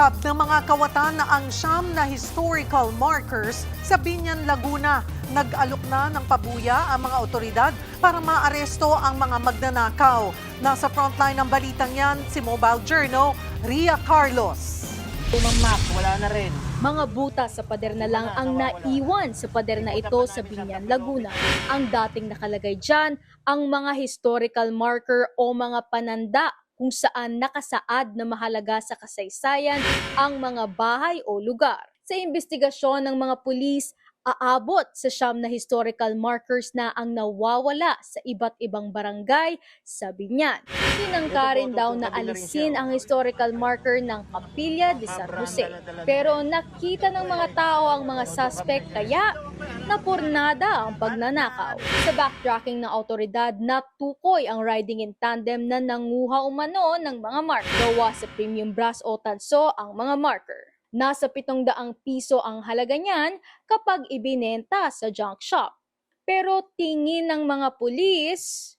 Isinasab ng mga kawatan na ang siyam na historical markers sa Biñan, Laguna. Nag-alok na ng pabuya ang mga otoridad para maaresto ang mga magnanakaw. Nasa frontline ng balitang yan, si Mobile Journal, Ria Carlos. Lumang map, wala na rin. Mga butas sa pader na lang ang naiwan sa pader na ito sa Biñan, Laguna. Ang dating nakalagay dyan, ang mga historical marker o mga pananda kung saan nakasaad na mahalaga sa kasaysayan ang mga bahay o lugar. Sa investigasyon ng mga pulis, aabot sa siyam na historical markers na ang nawawala sa iba't ibang barangay sa Biñan. Tinangkarin daw na alisin ang historical marker ng Capilla de San Jose. Pero nakita ng mga tao ang mga suspect kaya napurnada ang pagnanakaw. Sa backtracking ng autoridad, natukoy ang riding in tandem na nanguha umano ng mga marker. Gawa sa premium brass o tanso ang mga marker. Nasa 700 piso ang halaga niyan kapag ibinenta sa junk shop. Pero tingin ng mga pulis,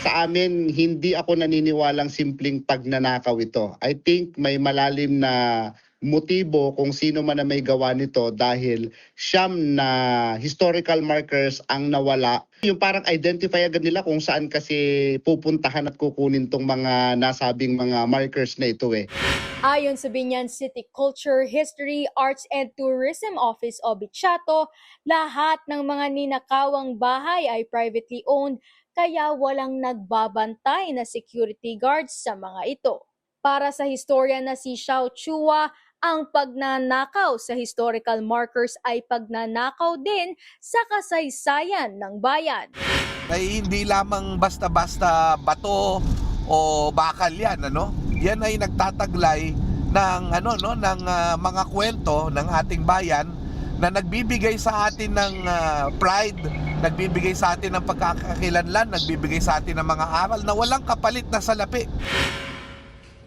sa amin, hindi ako naniniwalang simpleng pagnanakaw ito. I think may malalim na motibo kung sino man na may gawa nito dahil siyam na historical markers ang nawala. Yung parang identify agad nila kung saan kasi pupuntahan at kukunin tong mga nasabing mga markers na ito eh. ayon sa Biñan City Culture, History, Arts and Tourism Office o Bichato, lahat ng mga ninakawang bahay ay privately owned kaya walang nagbabantay na security guards sa mga ito. Para sa historian na si Xiao Chua, ang pagnanakaw sa historical markers ay pagnanakaw din sa kasaysayan ng bayan. Ay hindi lamang basta-basta bato o bakal yan, ano? Yan ay nagtataglay ng mga kwento ng ating bayan na nagbibigay sa atin ng pride, nagbibigay sa atin ng pagkakakilanlan, nagbibigay sa atin ng mga aral na walang kapalit na salapi.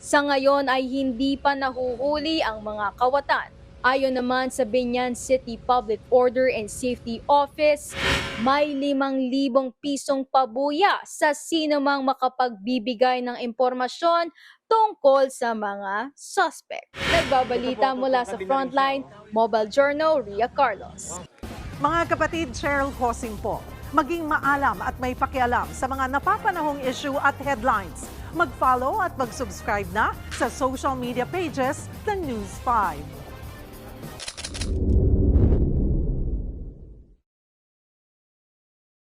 Sa ngayon ay hindi pa nahuhuli ang mga kawatan. Ayon naman sa Biñan City Public Order and Safety Office, may 5,000 pisong pabuya sa sino mang makapagbibigay ng impormasyon tungkol sa mga suspect. Nagbabalita mula sa Frontline, Mobile Journal, Ria Carlos. Mga kapatid, Cheryl Hosing po. Maging maalam at may pakialam sa mga napapanahong issue at headlines. Mag-follow at mag-subscribe na sa social media pages ng News 5.